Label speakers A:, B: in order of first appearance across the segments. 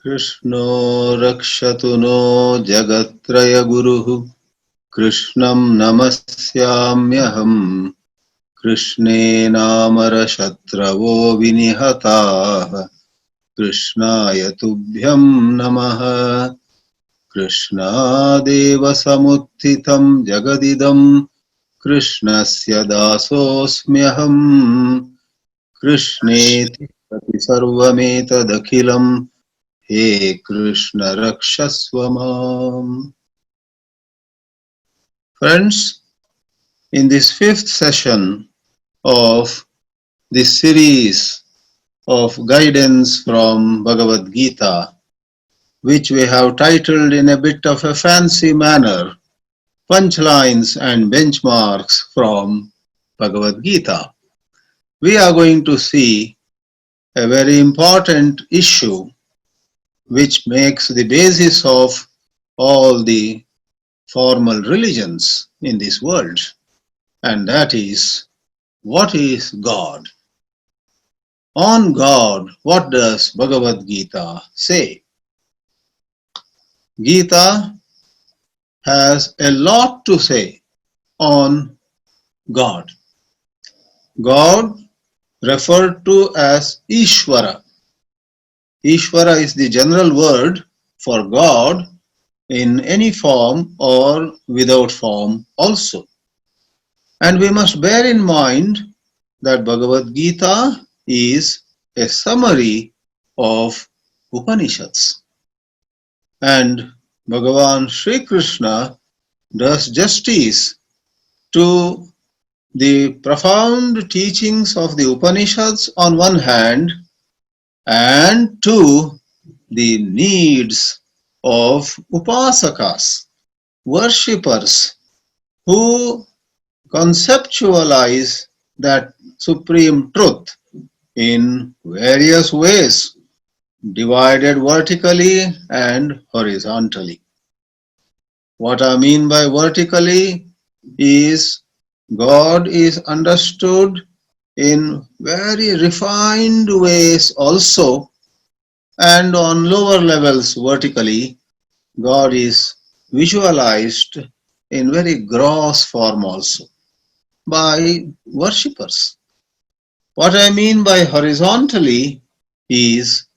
A: कृष्णो रक्षतु नो जगत्त्रयगुरुः कृष्णं नमस्याम्यहम् कृष्णे नामरशत्रवो विनिहताः कृष्णाय तुभ्यं नमः कृष्णादेव समुत्थितं जगदिदं कृष्णस्य दासोऽस्म्यहम् कृष्णेति सर्वमेतदखिलं हे कृष्ण रक्षस्व माम्. Friends, in this fifth session of this series of guidance from Bhagavad Gita, which we have titled in a bit of a fancy manner, Punchlines and Benchmarks from Bhagavad Gita, we are going to see a very important issue which makes the basis of all the formal religions in this world, and that is, what is God? On God, what does Bhagavad Gita say? Gita has a lot to say on God. God, referred to as Ishvara. Ishvara is the general word for God in any form or without form also. And we must bear in mind that Bhagavad Gita is a summary of Upanishads. And Bhagavan Sri Krishna does justice to the profound teachings of the Upanishads on one hand and to the needs of upasakas, worshippers who conceptualize that supreme truth in various ways, divided vertically and horizontally. What I mean by vertically is God is understood in very refined ways also, and on lower levels vertically, God is visualized in very gross form also by worshippers. What I mean by horizontally is,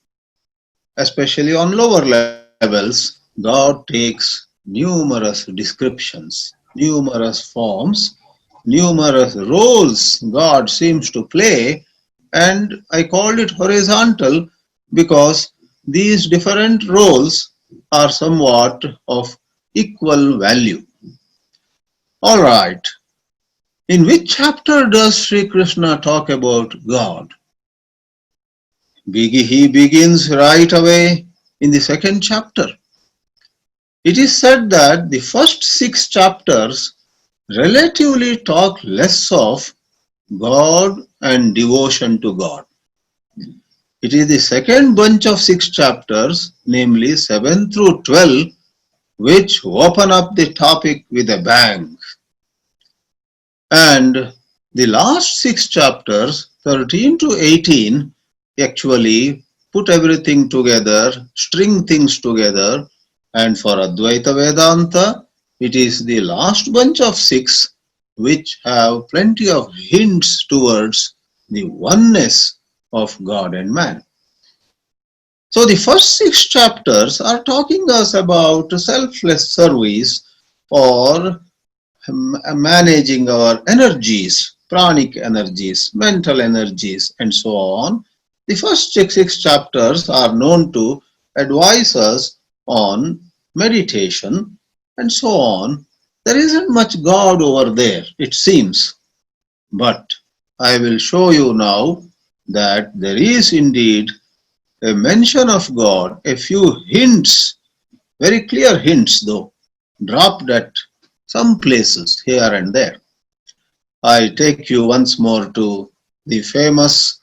A: especially on lower levels, God takes numerous descriptions, numerous forms, numerous roles God seems to play, and I called it horizontal because these different roles are somewhat of equal value. All right, in which chapter does Sri Krishna talk about God? He begins right away in the second chapter. It is said that the first 6 chapters relatively talk less of God and devotion to God. It is the second bunch of 6 chapters, namely 7 through 12, which open up the topic with a bang. And the last 6 chapters, 13 to 18, actually put everything together, string things together, and for Advaita Vedanta, it is the last bunch of 6 which have plenty of hints towards the oneness of God and man. So the first 6 chapters are talking us about selfless service or managing our energies, pranic energies, mental energies, and so on. The first 6 chapters are known to advise us on meditation and so on. There isn't much God over there, it seems. But I will show you now that there is indeed a mention of God, a few hints, very clear hints though, dropped at some places here and there. I take you once more to the famous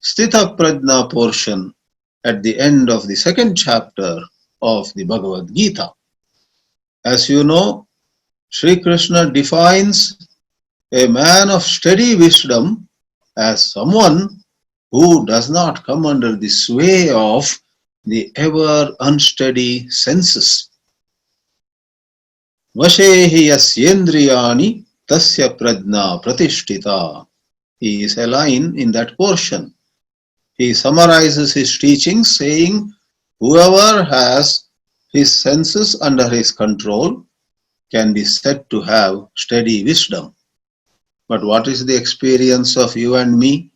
A: Sthita Prajna portion at the end of the second chapter of the Bhagavad Gita. As you know, Sri Krishna defines a man of steady wisdom as someone who does not come under the sway of the ever unsteady senses. Vashehi yasyendriyani tasya prajna pratishtita. He is a line in that portion. He summarizes his teachings saying, whoever has his senses under his control can be said to have steady wisdom. But what is the experience of you and me?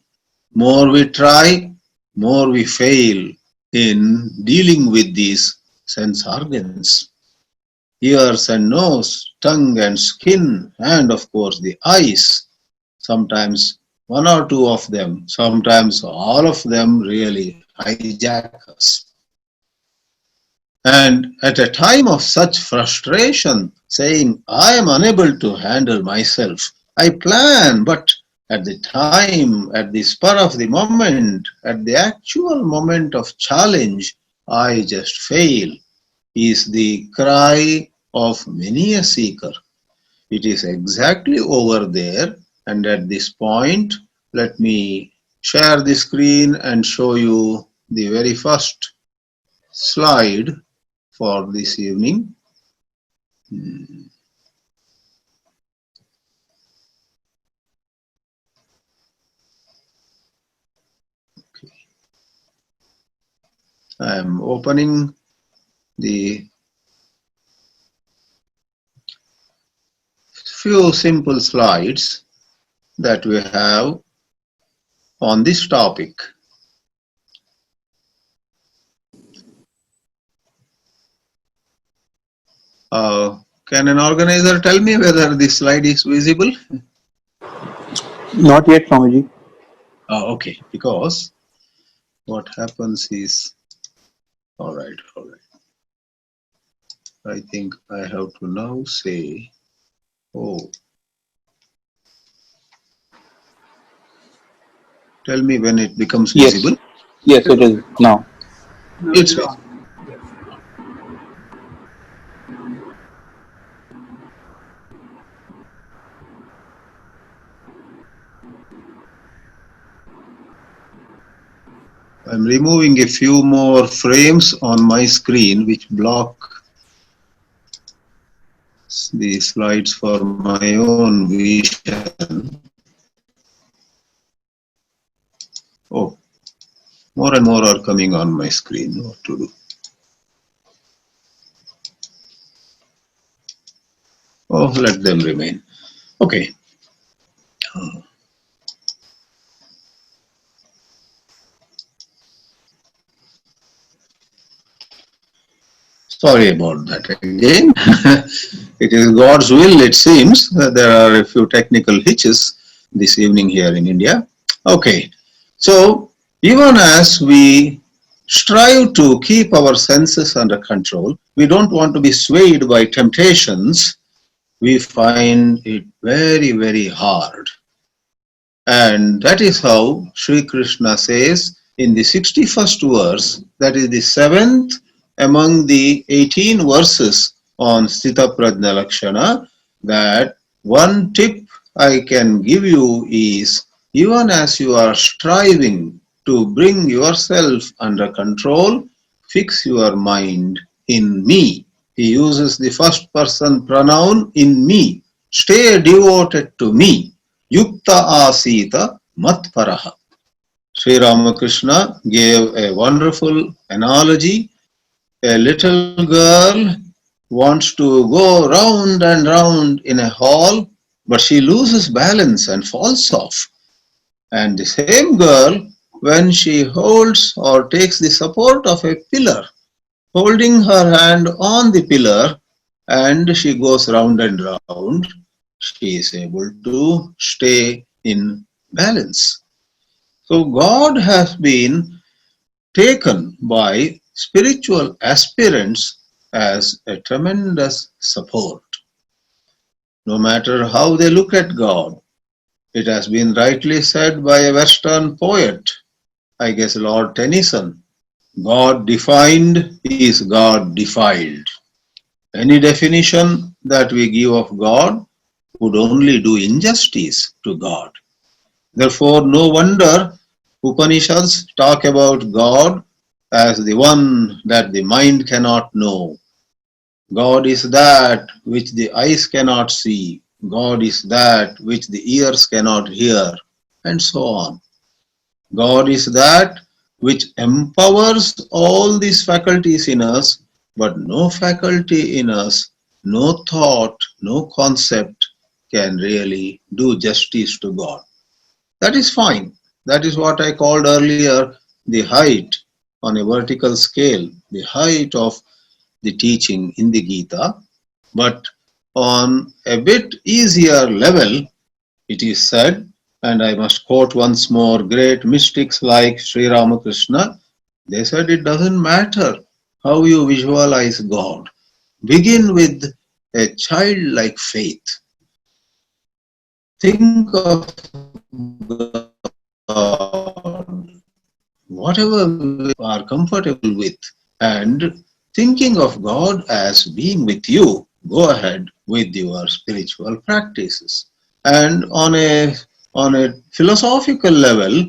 A: More we try, more we fail in dealing with these sense organs. Ears and nose, tongue and skin, and of course the eyes. Sometimes one or two of them, sometimes all of them really hijack us. And at a time of such frustration, saying, I am unable to handle myself, I plan, but at the time, at the spur of the moment, at the actual moment of challenge, I just fail, is the cry of many a seeker. It is exactly over there, and at this point, let me share the screen and show you the very first slide for this evening. Okay. I am opening the few simple slides that we have on this topic. Can an organizer tell me whether this slide is visible?
B: Not yet, Swamiji.
A: Okay, because what happens is, all right. I think I have to now say, oh, tell me when it becomes
B: Yes.
A: visible.
B: Yes, it is now.
A: It's visible. I'm removing a few more frames on my screen which block the slides for my own vision. Oh, more and more are coming on my screen. What to do? Oh, let them remain. Okay. Sorry about that again. It is God's will, it seems. There are a few technical hitches this evening here in India. Okay. So, even as we strive to keep our senses under control, we don't want to be swayed by temptations. We find it very, very hard. And that is how Sri Krishna says in the 61st verse, that is the 7th among the 18 verses on Sthita Prajna Lakshana, that one tip I can give you is, even as you are striving to bring yourself under control, fix your mind in me. He uses the first person pronoun in me. Stay devoted to me. Yukta asita matparaha. Sri Ramakrishna gave a wonderful analogy. A little girl wants to go round and round in a hall, but she loses balance and falls off. And the same girl, when she holds or takes the support of a pillar, holding her hand on the pillar, and she goes round and round, she is able to stay in balance. So God has been taken by spiritual aspirants as a tremendous support. No matter how they look at God, it has been rightly said by a Western poet, I guess Lord Tennyson, God defined is God defiled. Any definition that we give of God would only do injustice to God. Therefore, no wonder Upanishads talk about God as the one that the mind cannot know. God is that which the eyes cannot see. God is that which the ears cannot hear, and so on. God is that which empowers all these faculties in us, but no faculty in us, no thought, no concept can really do justice to God. That is fine. That is what I called earlier the height on a vertical scale, the height of the teaching in the Gita. But on a bit easier level, it is said, and I must quote once more great mystics like Sri Ramakrishna, they said it doesn't matter how you visualize God. Begin with a childlike faith. Think of God, whatever way you are comfortable with, and thinking of God as being with you, go ahead with your spiritual practices. And on a philosophical level,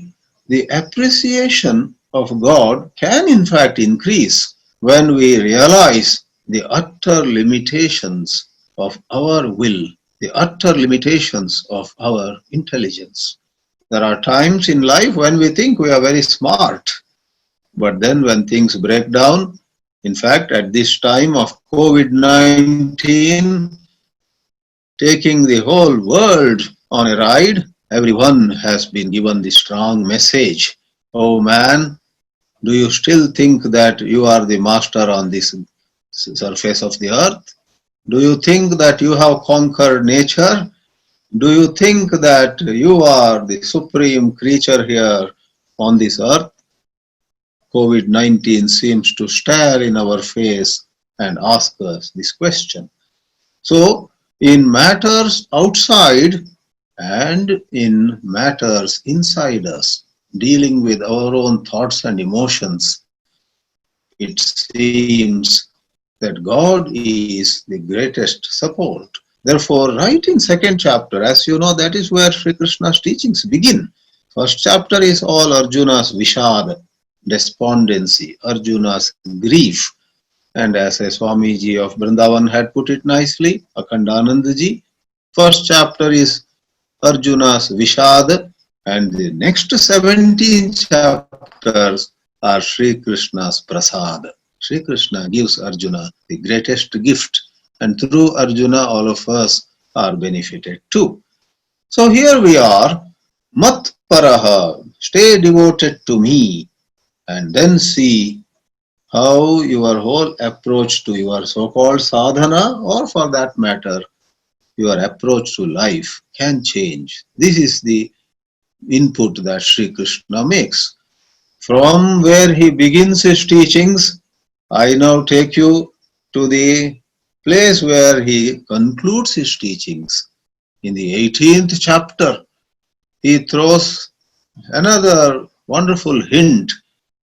A: the appreciation of God can in fact increase when we realize the utter limitations of our will, the utter limitations of our intelligence. There are times in life when we think we are very smart, but then when things break down, in fact, at this time of COVID-19, taking the whole world on a ride, everyone has been given the strong message. Oh man, do you still think that you are the master on this surface of the earth? Do you think that you have conquered nature? Do you think that you are the supreme creature here on this earth? COVID-19 seems to stare in our face and ask us this question. So, in matters outside and in matters inside us, dealing with our own thoughts and emotions, it seems that God is the greatest support. Therefore, right in second chapter, as you know, that is where Sri Krishna's teachings begin. First chapter is all Arjuna's Vishad, despondency, Arjuna's grief. And as a Swamiji of Vrindavan had put it nicely, Akhandanandaji, first chapter is Arjuna's Vishad, and the next 17 chapters are Sri Krishna's Prasad. Sri Krishna gives Arjuna the greatest gift, and through Arjuna, all of us are benefited too. So here we are, Mat Paraha, stay devoted to me, and then see how your whole approach to your so-called sadhana, or for that matter, your approach to life can change. This is the input that Sri Krishna makes. From where he begins his teachings, I now take you to the place where he concludes his teachings. In the 18th chapter, he throws another wonderful hint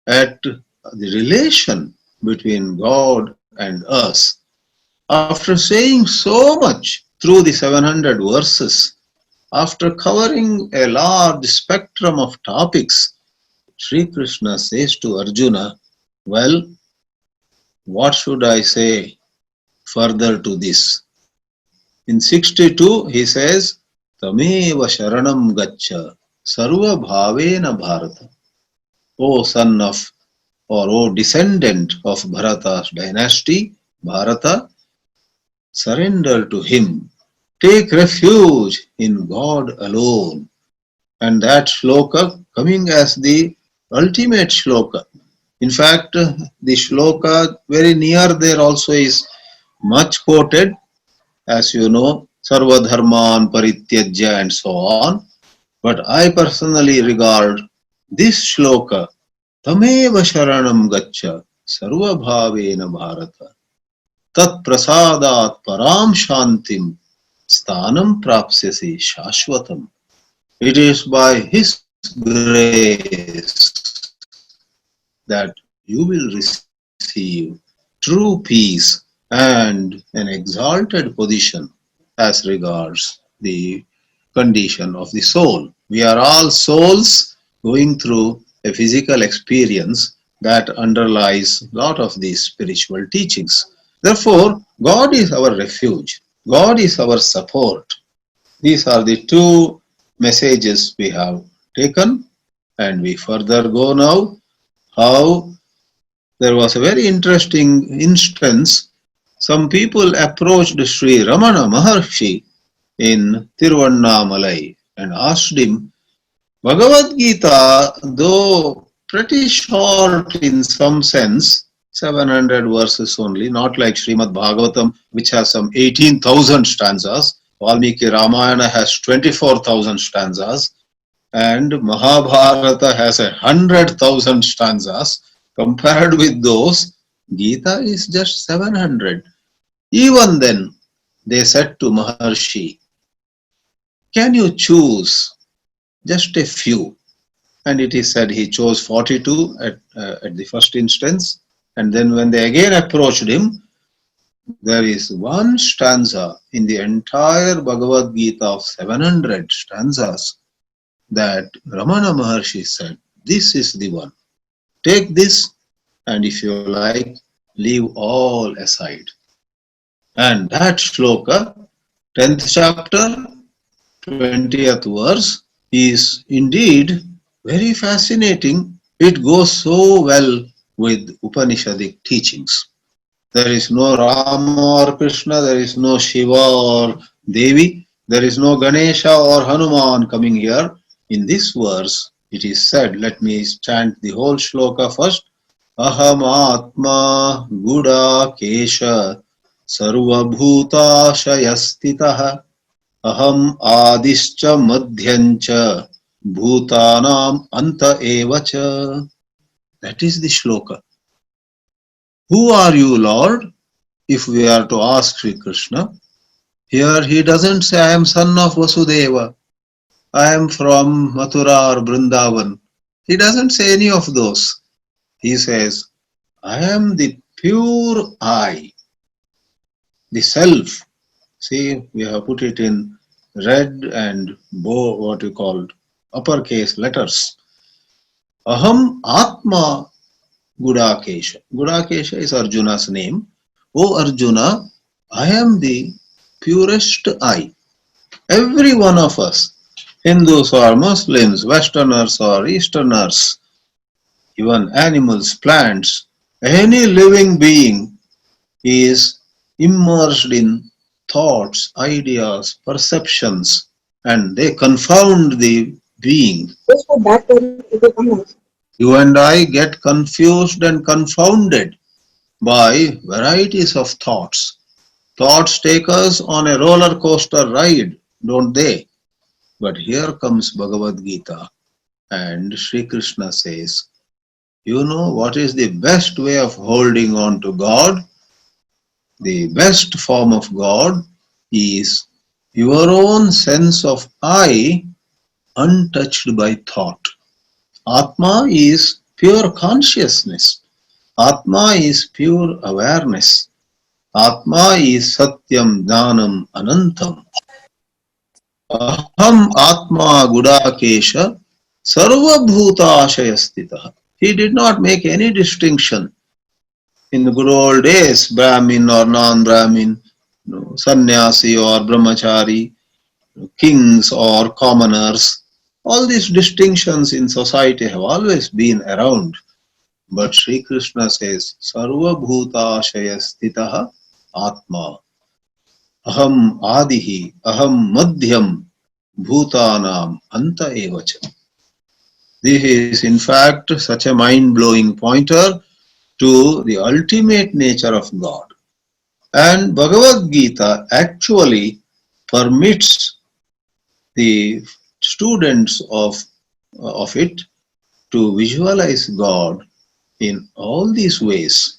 A: at the relation between God and us. After saying so much through the 700 verses, after covering a large spectrum of topics, Sri Krishna says to Arjuna, well, what should I say further to this? In 62, he says, Tameva Sharanam Gaccha Sarva Bhavena Bharata. O son of, or O descendant of Bharata's dynasty, Bharata, surrender to him. Take refuge in God alone. And that shloka coming as the ultimate shloka. In fact, the shloka very near there also is much quoted, as you know, Sarva Dharman Parityajya and so on. But I personally regard this shloka, Tameva Sharanam Gaccha Sarva Bhavena Bharata Tat Prasadat Param Shantim Sthanam Prapsyasi Shashvatam. It is by His grace that you will receive true peace and an exalted position as regards the condition of the soul. We are all souls going through a physical experience, that underlies a lot of these spiritual teachings. Therefore, God is our refuge. God is our support. These are the two messages we have taken, and we further go now. How there was a very interesting instance. Some people approached Sri Ramana Maharshi in Tiruvannamalai and asked him, Bhagavad Gita, though pretty short in some sense, 700 verses only, not like Srimad Bhagavatam, which has some 18,000 stanzas. Valmiki Ramayana has 24,000 stanzas, and Mahabharata has 100,000 stanzas. Compared with those, Gita is just 700. Even then, they said to Maharshi, can you choose just a few? And it is said he chose 42 at the first instance. And then when they again approached him, there is one stanza in the entire Bhagavad Gita of 700 stanzas that Ramana Maharshi said, this is the one. Take this, and if you like, leave all aside. And that shloka, 10th chapter, 20th verse, is indeed very fascinating. It goes so well with Upanishadic teachings. There is no Rama or Krishna, there is no Shiva or Devi, there is no Ganesha or Hanuman coming here. In this verse, it is said, let me chant the whole shloka first. Aham Atma Guda Kesha Sarva Bhuta Shayastitaha Aham Adischa Madhyancha Bhutanam Anta Evacha. That is the shloka. Who are you, Lord? If we are to ask Sri Krishna, here he doesn't say, I am son of Vasudeva, I am from Mathura or Vrindavan. He doesn't say any of those. He says, I am the pure I, the self. See, we have put it in red and what you call uppercase letters. Aham Atma Gudakesha. Gudakesha is Arjuna's name. O Arjuna, I am the purest I. Every one of us, Hindus or Muslims, Westerners or Easterners, even animals, plants, any living being is immersed in thoughts, ideas, perceptions, and they confound the being. You and I get confused and confounded by varieties of thoughts. Thoughts take us on a roller coaster ride, don't they? But here comes Bhagavad Gita, and Sri Krishna says, you know what is the best way of holding on to God? The best form of God is your own sense of I untouched by thought. Atma is pure consciousness. Atma is pure awareness. Atma is Satyam Jnanam Anantam. Aham Atma Gudakesha Sarva Bhutashayastita. He did not make any distinction. In the good old days, Brahmin or non-Brahmin, sannyasi or brahmachari, kings or commoners, all these distinctions in society have always been around. But Sri Krishna says, Sarva Bhutashaya Stitaha Atma. Aham Adihi, Aham Madhyam, Bhutanam Anta Evacha. This is in fact such a mind-blowing pointer to the ultimate nature of God. And Bhagavad Gita actually permits the students of it to visualize God in all these ways.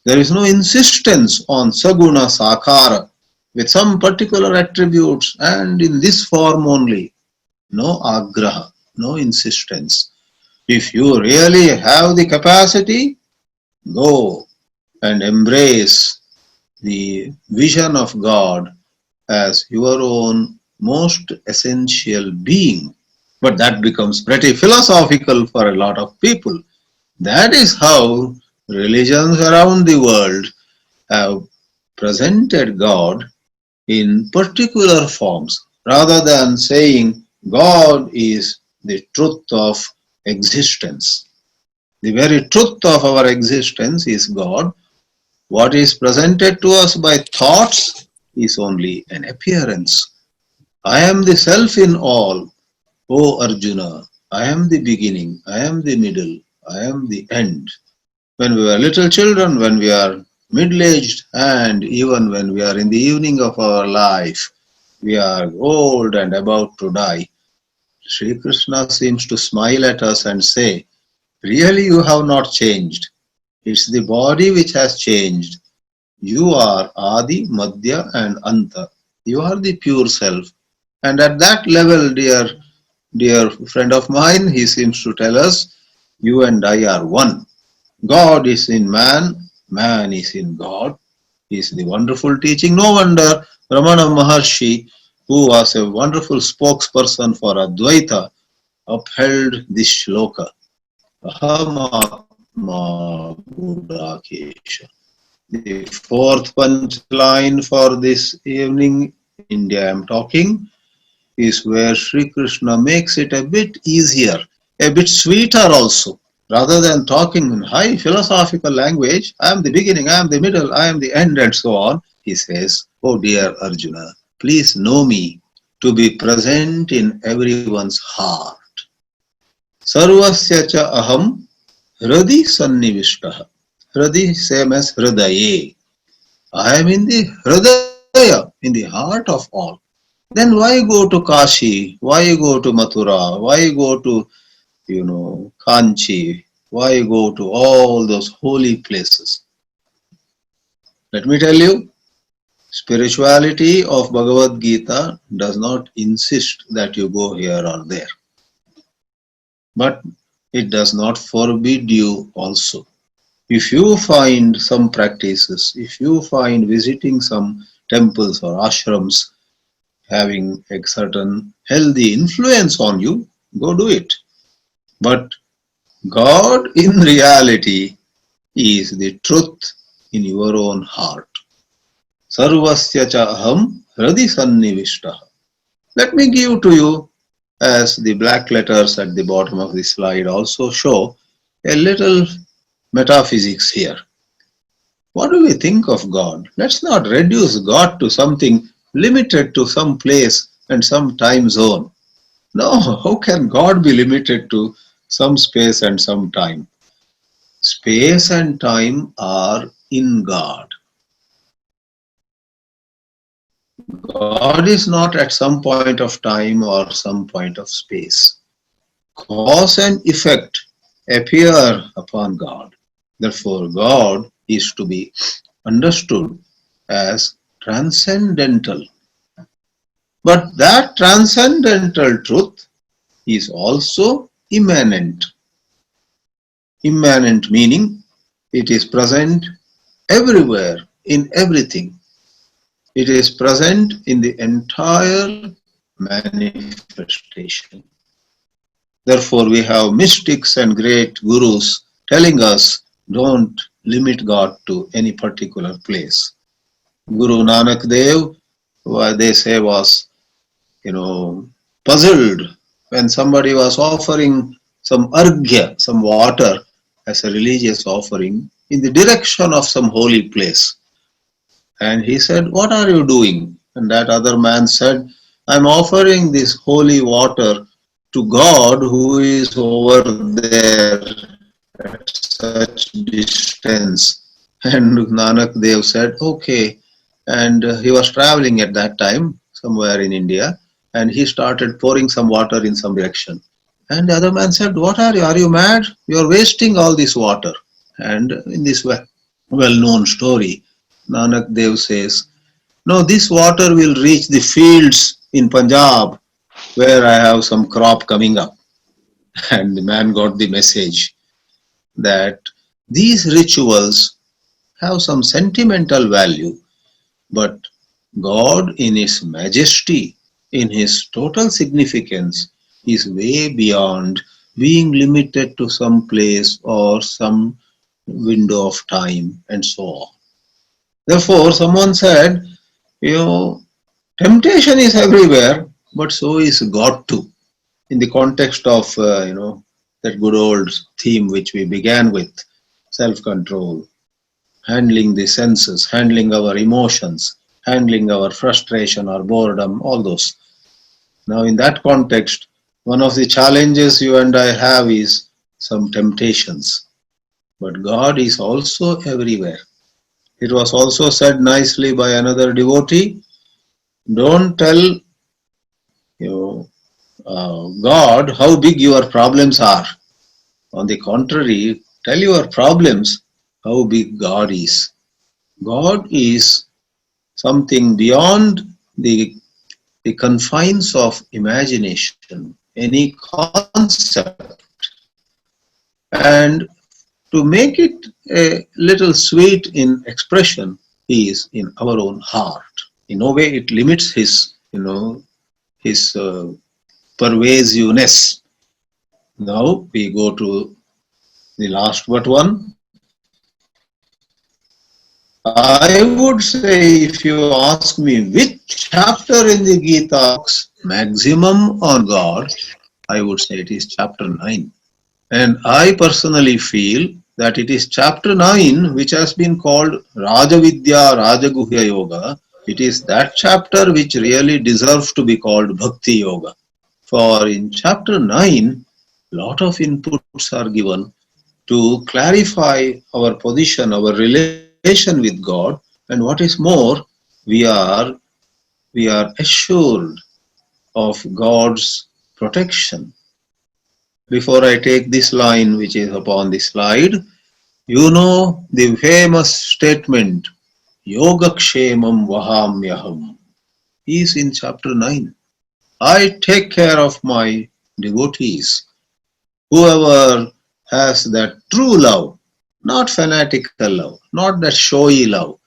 A: There is no insistence on saguna sakara with some particular attributes and in this form only. No agraha, no insistence. If you really have the capacity, go and embrace the vision of God as your own most essential being. But that becomes pretty philosophical for a lot of people. That is how religions around the world have presented God in particular forms rather than saying God is the truth of existence. The very truth of our existence is God. What is presented to us by thoughts is only an appearance. I am the self in all, O Arjuna. I am the beginning, I am the middle, I am the end. When we were little children, when we are middle-aged, and even when we are in the evening of our life, we are old and about to die. Sri Krishna seems to smile at us and say, really you have not changed. It's the body which has changed. You are Adi, Madhya and Anta. You are the pure self. And at that level, dear friend of mine, he seems to tell us, you and I are one. God is in man, man is in God. Is the wonderful teaching. No wonder Ramana Maharshi, who was a wonderful spokesperson for Advaita, upheld this shloka. Ahamatma Gudakesha. The fourth punchline for this evening, India I am talking, is where Sri Krishna makes it a bit easier, a bit sweeter also. Rather than talking in high philosophical language, I am the beginning, I am the middle, I am the end, and so on, he says, oh dear Arjuna, please know me to be present in everyone's heart. Sarvasya cha aham hradi sannivishtaha. Hradi same as hridaye. I am in the hridaya, in the heart of all. Then why go to Kashi? Why go to Mathura? Why go to, Kanchi? Why go to all those holy places? Let me tell you, spirituality of Bhagavad Gita does not insist that you go here or there. But it does not forbid you also. If you find some practices, if you find visiting some temples or ashrams having a certain healthy influence on you, go do it. But God in reality is the truth in your own heart. Sarvasya cha aham hradi sannivishtaha. Let me give to you, as the black letters at the bottom of the slide also show, a little metaphysics here. What do we think of God? Let's not reduce God to something limited to some place and some time zone. No, how can God be limited to some space and some time? Space and time are in God. God is not at some point of time or some point of space. Cause and effect appear upon God. Therefore, God is to be understood as transcendental. But that transcendental truth is also immanent. Immanent meaning it is present everywhere, in everything. It is present in the entire manifestation. Therefore, we have mystics and great gurus telling us don't limit God to any particular place. Guru Nanak Dev, they say, was, puzzled when somebody was offering some arghya, some water, as a religious offering in the direction of some holy place. And he said, what are you doing? And that other man said, I'm offering this holy water to God who is over there at such distance. And Nanak Dev said, okay. And he was traveling at that time somewhere in India, and he started pouring some water in some direction. And the other man said, what are you? Are you mad? You are wasting all this water. And in this well-known story, Nanak Dev says, no, this water will reach the fields in Punjab where I have some crop coming up. And the man got the message that these rituals have some sentimental value, but God in His majesty, in His total significance, is way beyond being limited to some place or some window of time, and so on. Therefore, someone said, you know, temptation is everywhere, but so is God too. In the context of, that good old theme which we began with, self-control, handling the senses, handling our emotions, handling our frustration or boredom, all those. Now, in that context, one of the challenges you and I have is some temptations. But God is also everywhere. It was also said nicely by another devotee, don't tell God how big your problems are. On the contrary, tell your problems how big God is. God is something beyond the confines of imagination, any concept. And to make it a little sweet in expression, He is in our own heart. In no way it limits His pervasiveness. Now we go to the last but one. I would say, if you ask me which chapter in the Gita talks maximum on God, I would say it is chapter 9. And I personally feel that it is chapter 9 which has been called Rajavidya Rajaguhya Yoga. It is that chapter which really deserves to be called Bhakti Yoga. For in chapter 9, lot of inputs are given to clarify our position, our relation with God, and what is more, we are we are assured of God's protection. Before I take this line which is upon the slide, you know the famous statement, Yogakshemam Vahamyaham, is in chapter 9. I take care of my devotees. Whoever has that true love, not fanatical love, not that showy love,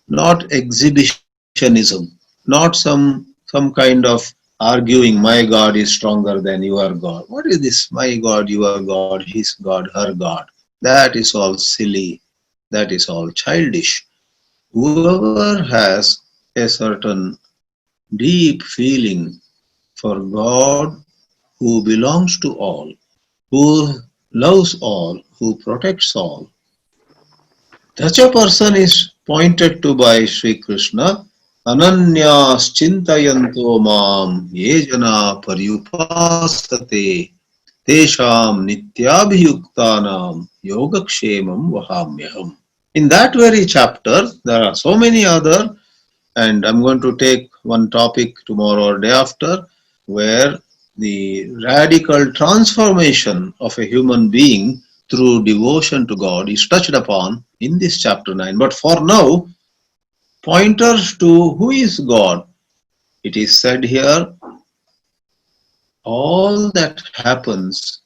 A: not exhibitionism, not some kind of arguing my God is stronger than your God. What is this? My God, your God, his God, her God. That is all silly. That is all childish. Whoever has a certain deep feeling for God who belongs to all, who loves all, who protects all, such a person is pointed to by Sri Krishna, Ananyas Chintayanto Mam Yejana Paryupasate Tesham Nityabhiyuktanam Yogakshemam Vahamyaham. In that very chapter, there are so many other, and I'm going to take one topic tomorrow or day after, where the radical transformation of a human being through devotion to God is touched upon in this chapter 9. But for now, pointers to who is God. It is said here, all that happens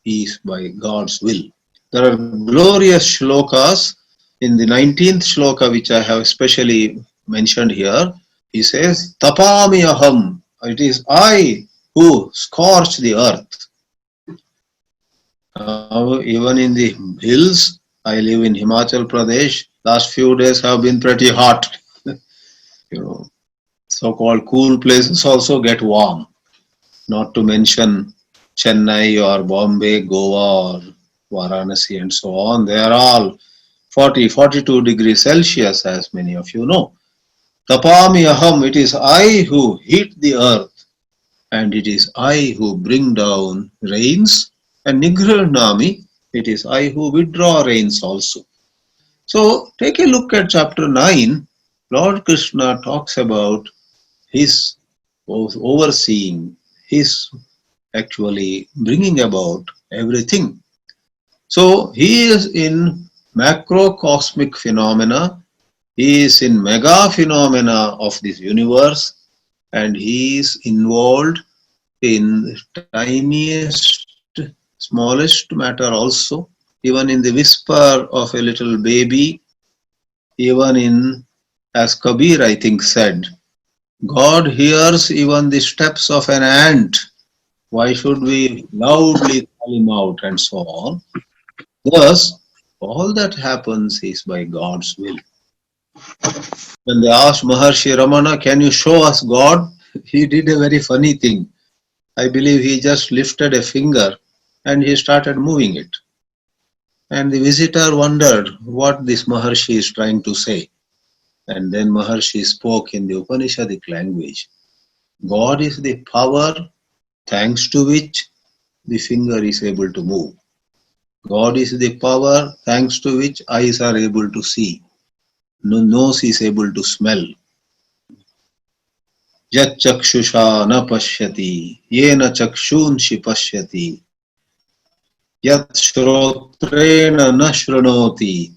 A: is by God's will. There are glorious shlokas. In the 19th shloka, which I have specially mentioned here, he says, Tapami aham. It is I who scorch the earth. Now, even in the hills, I live in Himachal Pradesh. Last few days have been pretty hot. So-called cool places also get warm. Not to mention Chennai or Bombay, Goa or Varanasi and so on. They are all 40, 42 degrees Celsius, as many of you know. Tapami aham, it is I who heat the earth, and it is I who bring down rains, and Nigrhanami, it is I who withdraw rains also. So take a look at chapter 9. Lord Krishna talks about his overseeing, his actually bringing about everything. So he is in macrocosmic phenomena, he is in mega phenomena of this universe, and he is involved in tiniest, smallest matter also, even in the whisper of a little baby, even in, as Kabir I think said, God hears even the steps of an ant. Why should we loudly call him out and so on. Thus, all that happens is by God's will. When they asked Maharshi Ramana, can you show us God? He did a very funny thing. I believe he just lifted a finger and he started moving it. And the visitor wondered what this Maharshi is trying to say. And then Maharshi spoke in the Upanishadic language. God is the power thanks to which the finger is able to move. God is the power thanks to which eyes are able to see, nose is able to smell. Yat chakshusha na pashyati, yena chakshunshi pashyati, yat shrotrena na shranoti,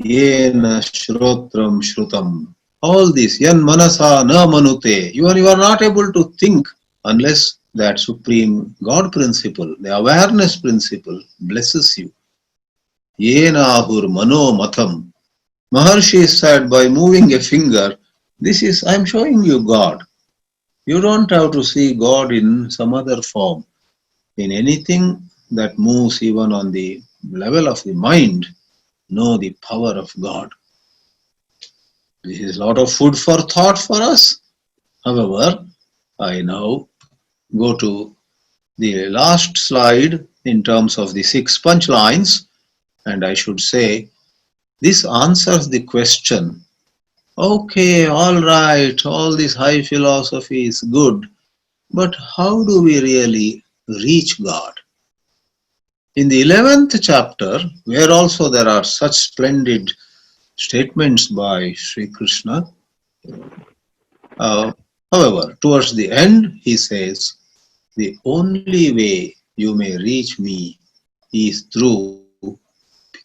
A: yena shrotram shrutam. All this, yan manasa na manute, you are not able to think unless that supreme God principle, the awareness principle blesses you. Yena ahur mano matham. Maharshi said by moving a finger, this is, I am showing you God. You don't have to see God in some other form. In anything that moves even on the level of the mind, know the power of God. This is a lot of food for thought for us. However, I now go to the last slide in terms of the 6 punchlines, and I should say this answers the question. Okay, all right, all this high philosophy is good, but how do we really reach God? In the 11th chapter, where also there are such splendid statements by Sri Krishna, however, towards the end, he says, the only way you may reach me is through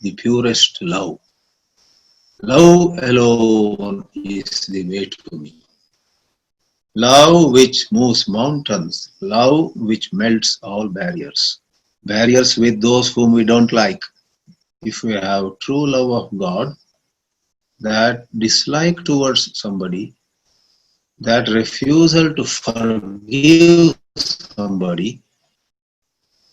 A: the purest love. Love alone is the way to me. Love which moves mountains, love which melts all barriers. Barriers with those whom we don't like. If we have true love of God, that dislike towards somebody, that refusal to forgive somebody,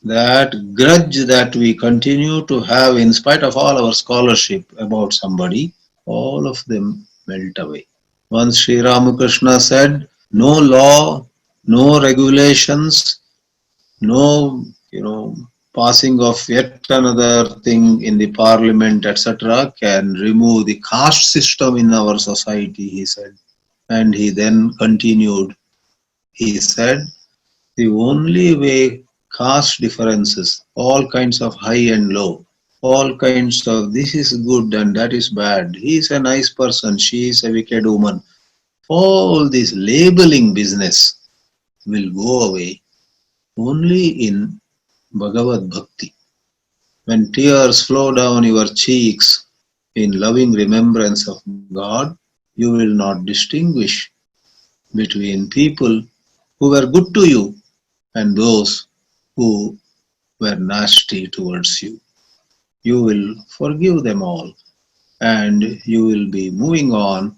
A: that grudge that we continue to have in spite of all our scholarship about somebody, all of them melt away. Once Sri Ramakrishna said, no law, no regulations, no, passing of yet another thing in the parliament, etc., can remove the caste system in our society, he said. And he then continued, he said, the only way caste differences, all kinds of high and low, all kinds of this is good and that is bad, he is a nice person, she is a wicked woman, all this labeling business will go away only in Bhagavad Bhakti. When tears flow down your cheeks in loving remembrance of God, you will not distinguish between people who were good to you and those who were nasty towards you. You will forgive them all and you will be moving on,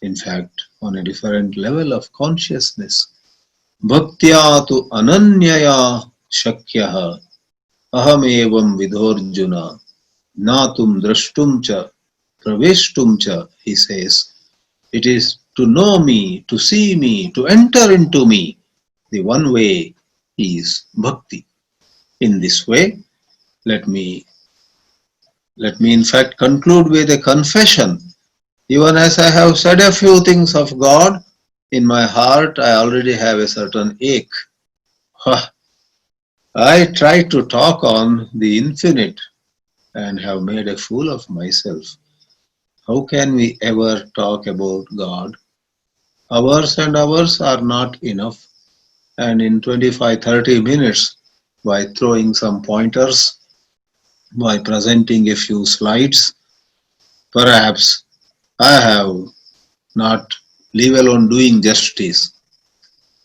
A: in fact, on a different level of consciousness. Bhaktya tu ananyaya shakyaha aham evam vidhorjuna natum drashtum cha praveshtum cha, he says. It is to know me, to see me, to enter into me. The one way is bhakti. In this way, let me in fact conclude with a confession. Even as I have said a few things of God, in my heart I already have a certain ache. I try to talk on the infinite and have made a fool of myself. How can we ever talk about God? Hours and hours are not enough, and in 25-30 minutes, by throwing some pointers, by presenting a few slides, perhaps I have not, leave alone doing justice,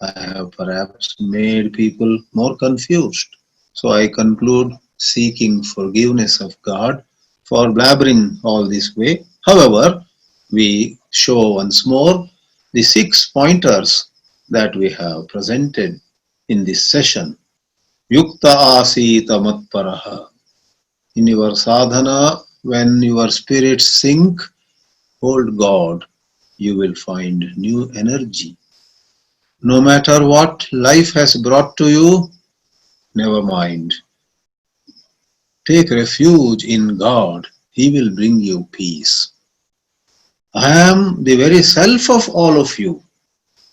A: I have perhaps made people more confused. So I conclude seeking forgiveness of God for blabbering all this way. However, we show once more the 6 pointers that we have presented in this session. Yukta asita matparaha. In your sadhana, when your spirits sink, hold God, you will find new energy. No matter what life has brought to you, never mind. Take refuge in God, He will bring you peace. I am the very self of all of you.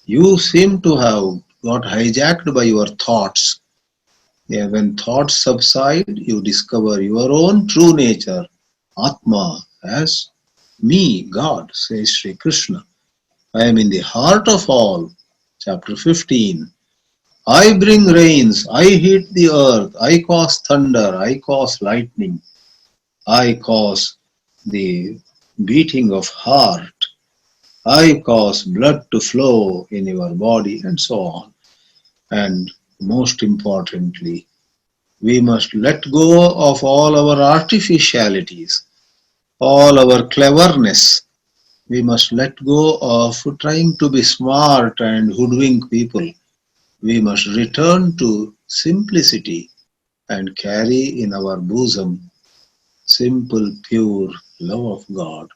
A: You seem to have got hijacked by your thoughts. Yeah, when thoughts subside, you discover your own true nature, Atma, as me, God, says Sri Krishna. I am in the heart of all. Chapter 15. I bring rains, I heat the earth, I cause thunder, I cause lightning, I cause the beating of heart, I cause blood to flow in your body, and so on. And most importantly, we must let go of all our artificialities, all our cleverness. We must let go of trying to be smart and hoodwink people. We must return to simplicity and carry in our bosom simple, pure love of God.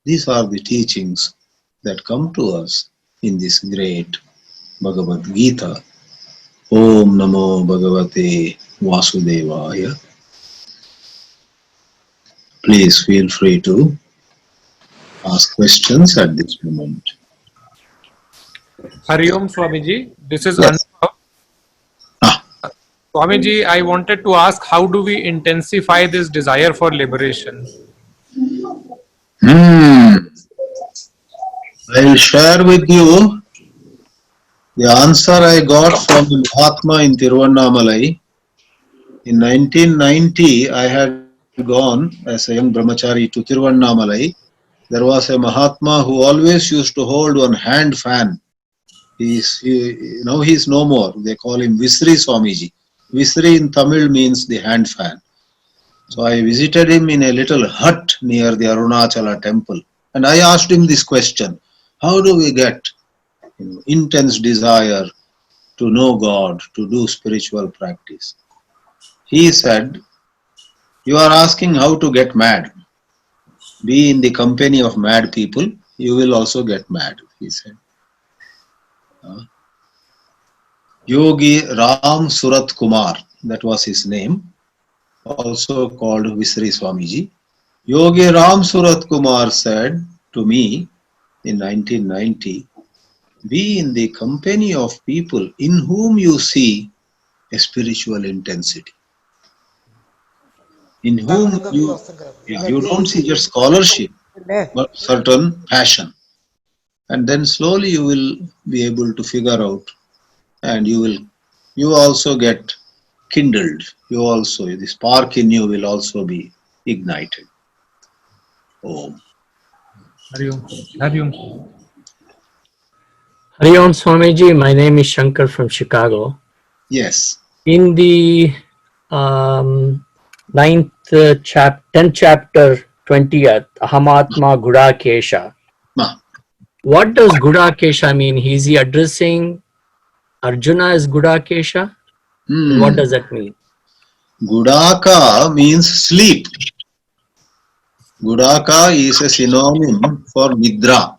A: These are the teachings that come to us in this great Bhagavad Gita. Om Namo Bhagavate Vasudevaya. Please feel free to ask questions at this moment.
C: Hari Om Swamiji, this is
A: Yes.
C: Anubhav.
A: Ah,
C: Swamiji, I wanted to ask how do we intensify this desire for liberation?
A: I'll share with you the answer I got from the Mahatma in Tiruvannamalai. In 1990, I had gone as a young brahmachari to Tiruvannamalai. There was a Mahatma who always used to hold one hand fan. He's no more. They call him Visri Swamiji. Visri in Tamil means the hand fan. So I visited him in a little hut near the Arunachala temple, and I asked him this question: how do we get intense desire to know God, to do spiritual practice? He said, you are asking how to get mad. Be in the company of mad people, you will also get mad, he said. Yogi Ram Surat Kumar, that was his name, also called Visri Swamiji. Yogi Ram Surat Kumar said to me in 1990, be in the company of people in whom you see a spiritual intensity, in whom you don't see just scholarship, but certain passion. And then slowly you will be able to figure out, and you also get kindled. You also, the spark in you will also be ignited. Om.
C: Hari Om. Hari Om.
D: Hari Om Swamiji, my name is Shankar from Chicago.
A: Yes.
D: In the 10th chapter, 20th, Ahamatma Gudakesha.
A: Ma.
D: What does Gudakesha mean? Is he addressing Arjuna as Gudakesha? What does that mean?
A: Gudaka means sleep. Gudaka is a synonym for Nidra.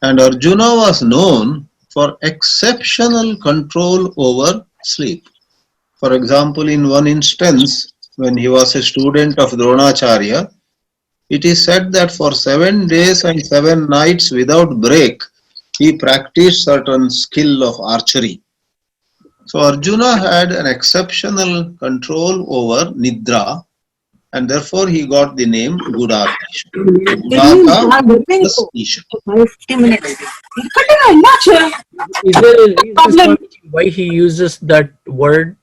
A: And Arjuna was known for exceptional control over sleep. For example, in one instance, when he was a student of Dronacharya, it is said that for 7 days and 7 nights without break, he practiced certain skill of archery. So Arjuna had an exceptional control over Nidra, and therefore he got the name Gudakesha. Gudaka plus Isha.
D: Is there a reason Swamiji, why he uses that word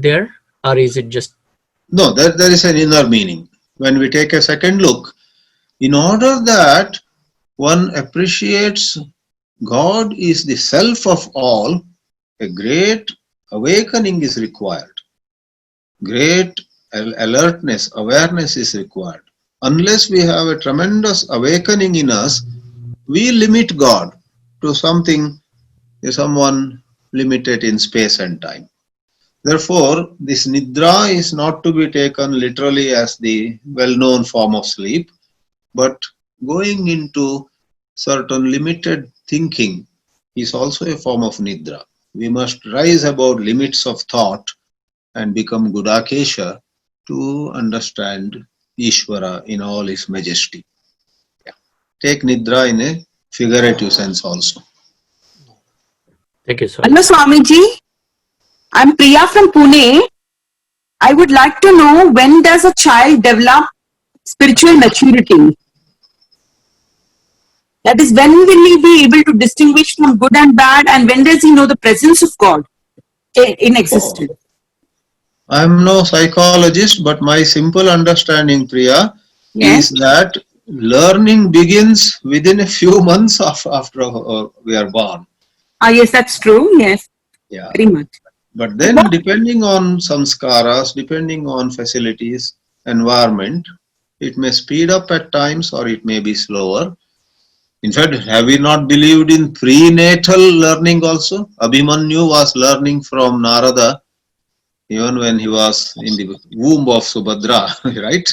D: there? Or is it just...
A: No, there is an inner meaning. When we take a second look, in order that one appreciates God is the self of all, a great awakening is required. Great alertness, awareness is required. Unless we have a tremendous awakening in us, we limit God to someone limited in space and time. Therefore, this nidra is not to be taken literally as the well-known form of sleep, but going into certain limited thinking is also a form of nidra. We must rise above limits of thought and become Gudakesha to understand Ishvara in all his majesty. Yeah. Take nidra in a figurative sense also.
D: Thank you, sir.
E: Hello, Swamiji. I'm Priya from Pune. I would like to know, when does a child develop spiritual maturity? That is, when will he be able to distinguish from good and bad, and when does he know the presence of God in existence?
A: I am no psychologist, but my simple understanding, Priya,
E: Yes.
A: is that learning begins within a few months after we are born.
E: Ah, yes, that's true. Yes,
A: Yeah.
E: very much.
A: But then, depending on samskaras, depending on facilities, environment, it may speed up at times or it may be slower. In fact, have we not believed in prenatal learning also? Abhimanyu was learning from Narada even when he was in the womb of Subhadra, right?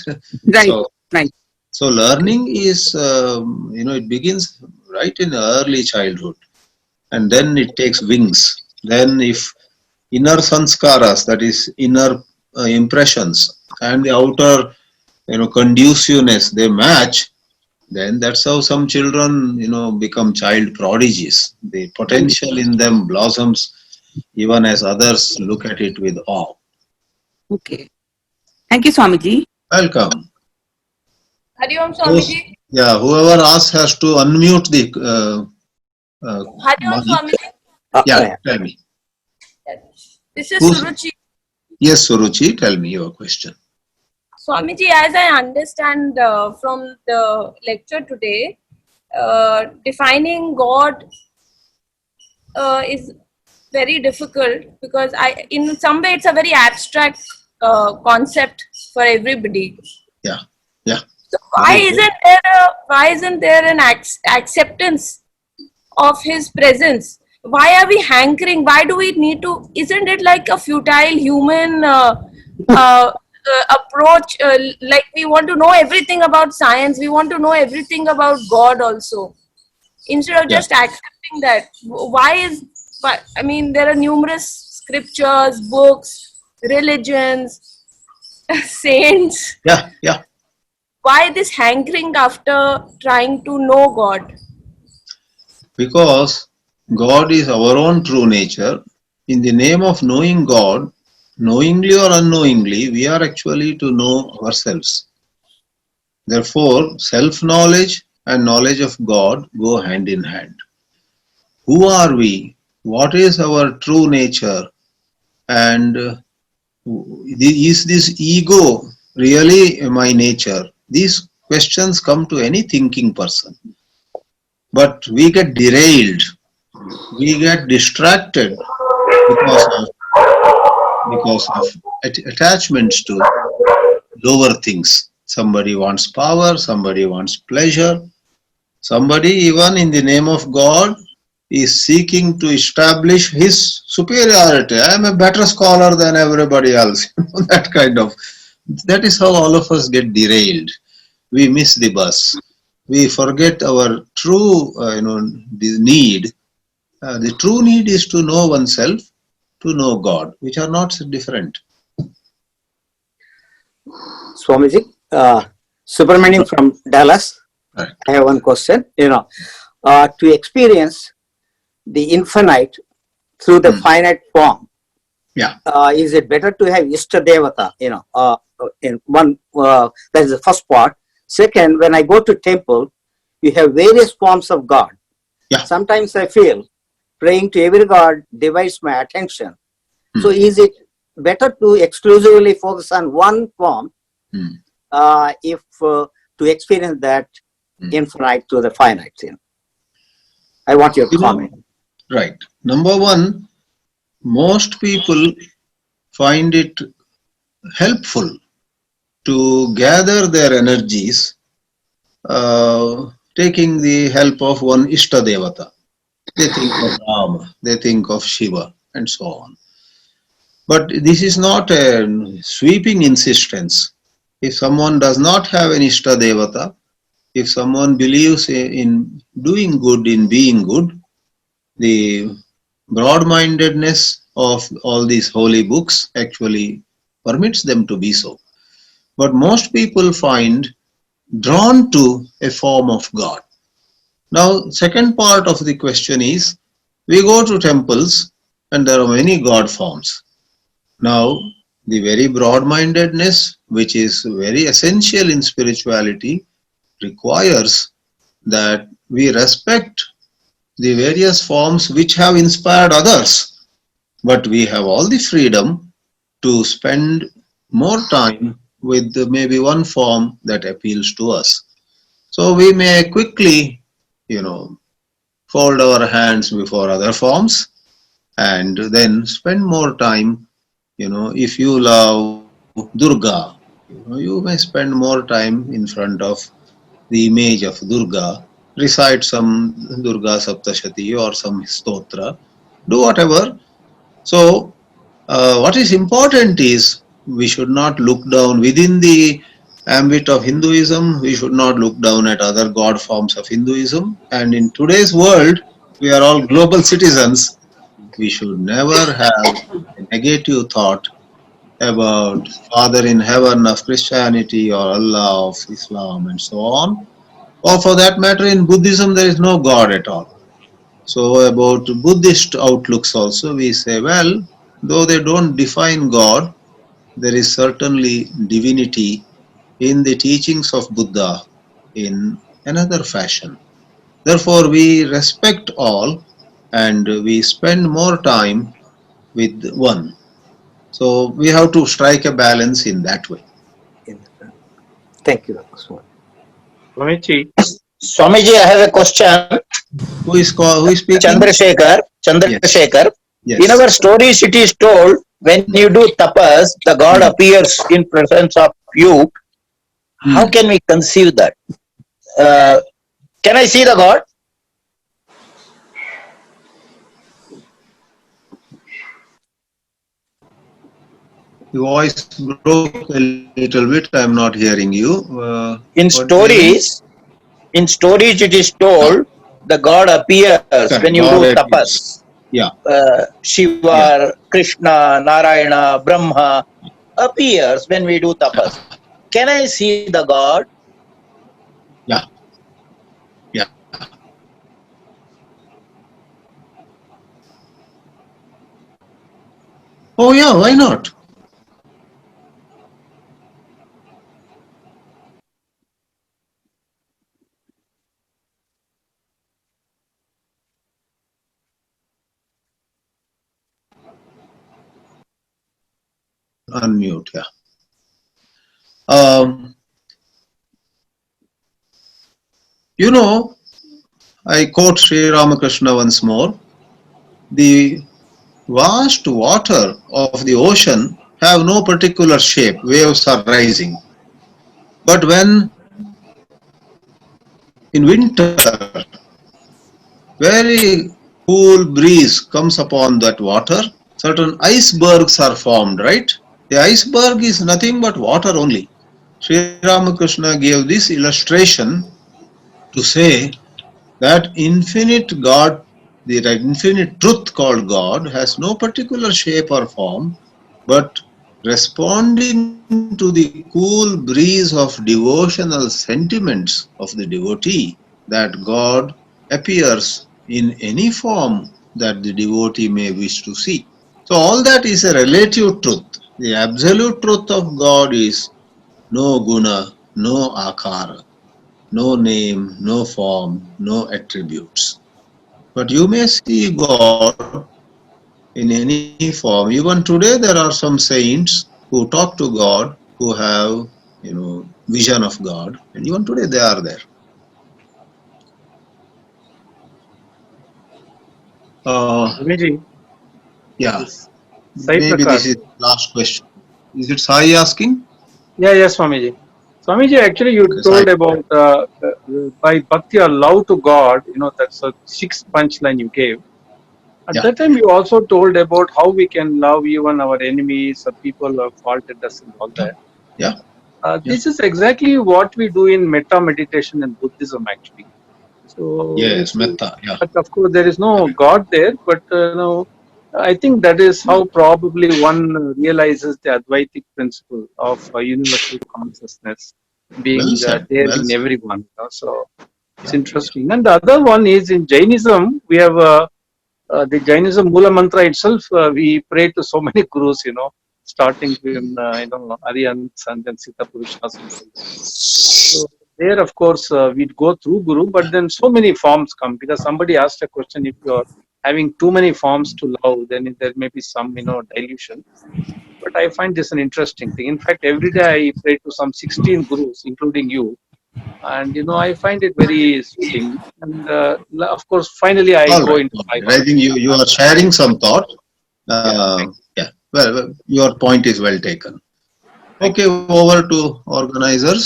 E: Right,
A: So,
E: right.
A: so learning is, it begins right in early childhood, and then it takes wings. Then if inner sanskaras, that is inner impressions, and the outer, conduciveness, they match, then that's how some children, become child prodigies. The potential in them blossoms even as others look at it with awe.
E: Okay. Thank you, Swamiji.
A: Welcome.
F: Hari Om Swamiji.
A: Yeah, whoever asks has to unmute the
F: Hari Om
A: mic.
F: Swamiji.
A: Yeah, tell me.
F: This is
A: Who's-
F: Suruchi.
A: Yes, Suruchi, tell me your question.
F: Swamiji, as I understand from the lecture today, defining God is very difficult, because in some way it's a very abstract concept for everybody.
A: Yeah, yeah.
F: So why isn't there an acceptance of His presence? Why are we hankering? Why do we need to? Isn't it like a futile human approach? Like, we want to know everything about science. We want to know everything about God also, instead of
A: Yeah.
F: just accepting that. I mean, there are numerous scriptures, books, religions, saints.
A: Yeah, yeah.
F: Why this hankering after trying to know God?
A: Because God is our own true nature. In the name of knowing God, knowingly or unknowingly, we are actually to know ourselves. Therefore, self-knowledge and knowledge of God go hand in hand. Who are we? What is our true nature? And is this ego really my nature? These questions come to any thinking person. But we get derailed, we get distracted because of attachments to lower things. Somebody wants power, somebody wants pleasure, somebody even in the name of God is seeking to establish his superiority. I am a better scholar than everybody else. That is how all of us get derailed. We miss the bus. We forget our true, the need. The true need is to know oneself, to know God, which are not so different.
G: Swamiji, Subramaniam from Dallas.
A: Right.
G: I have one question. To experience the infinite through the finite form,
A: Yeah.
G: Is it better to have Ishta Devata? In one, that is the first part. Second, when I go to temple, you have various forms of God.
A: Yeah.
G: Sometimes I feel praying to every God divides my attention. So is it better to exclusively focus on one form if to experience that infinite to the finite? I want your comment.
A: Right. Number one, most people find it helpful to gather their energies taking the help of one Ishta Devata. They think of Rama, they think of Shiva, and so on. But this is not a sweeping insistence. If someone does not have an Ishta Devata, if someone believes in doing good, in being good, the broad-mindedness of all these holy books actually permits them to be so. But most people find drawn to a form of God. Now, second part of the question is, we go to temples and there are many God forms. Now, the very broad-mindedness, which is very essential in spirituality, requires that we respect the various forms which have inspired others, but we have all the freedom to spend more time with maybe one form that appeals to us. So we may quickly, fold our hands before other forms and then spend more time. If you love Durga, you may spend more time in front of the image of Durga, recite some Durga Saptashati or some stotra, do whatever. So, what is important is we should not look down within the ambit of Hinduism, we should not look down at other god forms of Hinduism. And in today's world, we are all global citizens. We should never have a negative thought about Father in heaven of Christianity or Allah of Islam and so on. Or for that matter, in Buddhism, there is no God at all. So about Buddhist outlooks also, we say, well, though they don't define God, there is certainly divinity in the teachings of Buddha in another fashion. Therefore, we respect all and we spend more time with one. So we have to strike a balance in that way.
G: Thank you, Dr.
C: Swamiji,
H: Swamiji, I have a question.
A: Who is speaking?
H: Chandrasekhar.
A: Yes.
H: In our stories, it is told when you do tapas, the God appears in presence of you. How can we conceive that? Can I see the God?
A: Your voice broke a little bit. I am not hearing you.
H: In stories, it is told the God appears when you do tapas.
A: Yeah.
H: Shiva, Krishna, Narayana, Brahma appears when we do tapas. Can I see the God?
A: Yeah. Yeah. Oh yeah, why not? Unmute, yeah. I quote Sri Ramakrishna once more. The vast water of the ocean have no particular shape, waves are rising. But when in winter, very cool breeze comes upon that water, certain icebergs are formed, right? The iceberg is nothing but water only. Sri Ramakrishna gave this illustration to say that infinite God, the infinite truth called God, has no particular shape or form, but responding to the cool breeze of devotional sentiments of the devotee, that God appears in any form that the devotee may wish to see. So all that is a relative truth. The absolute truth of God is no guna, no akara, no name, no form, no attributes. But you may see God in any form. Even today there are some saints who talk to God, who have, vision of God, and even today they are there.
C: Swamiji,
A: Yeah,
C: Sai
A: maybe this
C: Prakash.
A: is the last question. Is it Sai asking?
C: Yes, Swamiji. Swamiji, actually, you
A: Okay,
C: told
A: Sai.
C: about by bhakti or love to God. That's a sixth punchline you gave.
I: At
A: Yeah.
I: that time, you also told about how we can love even our enemies or people who have faulted us and all that.
A: Yeah.
I: This is exactly what we do in metta meditation in Buddhism, actually. So,
A: Yes, metta. Yeah.
I: but of course, there is no God there. But I think that is how probably one realizes the Advaitic principle of universal consciousness
A: Well
I: being
A: said.
I: there
A: Well
I: in
A: said.
I: everyone. So it's
A: Yeah.
I: interesting. And the other one is in Jainism, we have the Jainism Mula Mantra itself. We pray to so many gurus, starting from Arihants and then Sita Purushas and so on. So there, of course, we'd go through Guru, but then so many forms come because somebody asked a question: if you're having too many forms to love, then there may be some, dilution. But I find this an interesting thing. In fact, every day I pray to some 16 gurus, including you, and I find it very soothing. And of course, finally, I
A: All
I: go
A: right.
I: into
A: All
I: my
A: right. I think you are sharing some thought.
I: yeah. Thank
A: Yeah. Well, your point is well taken.
I: Thank
A: Okay, over to organizers.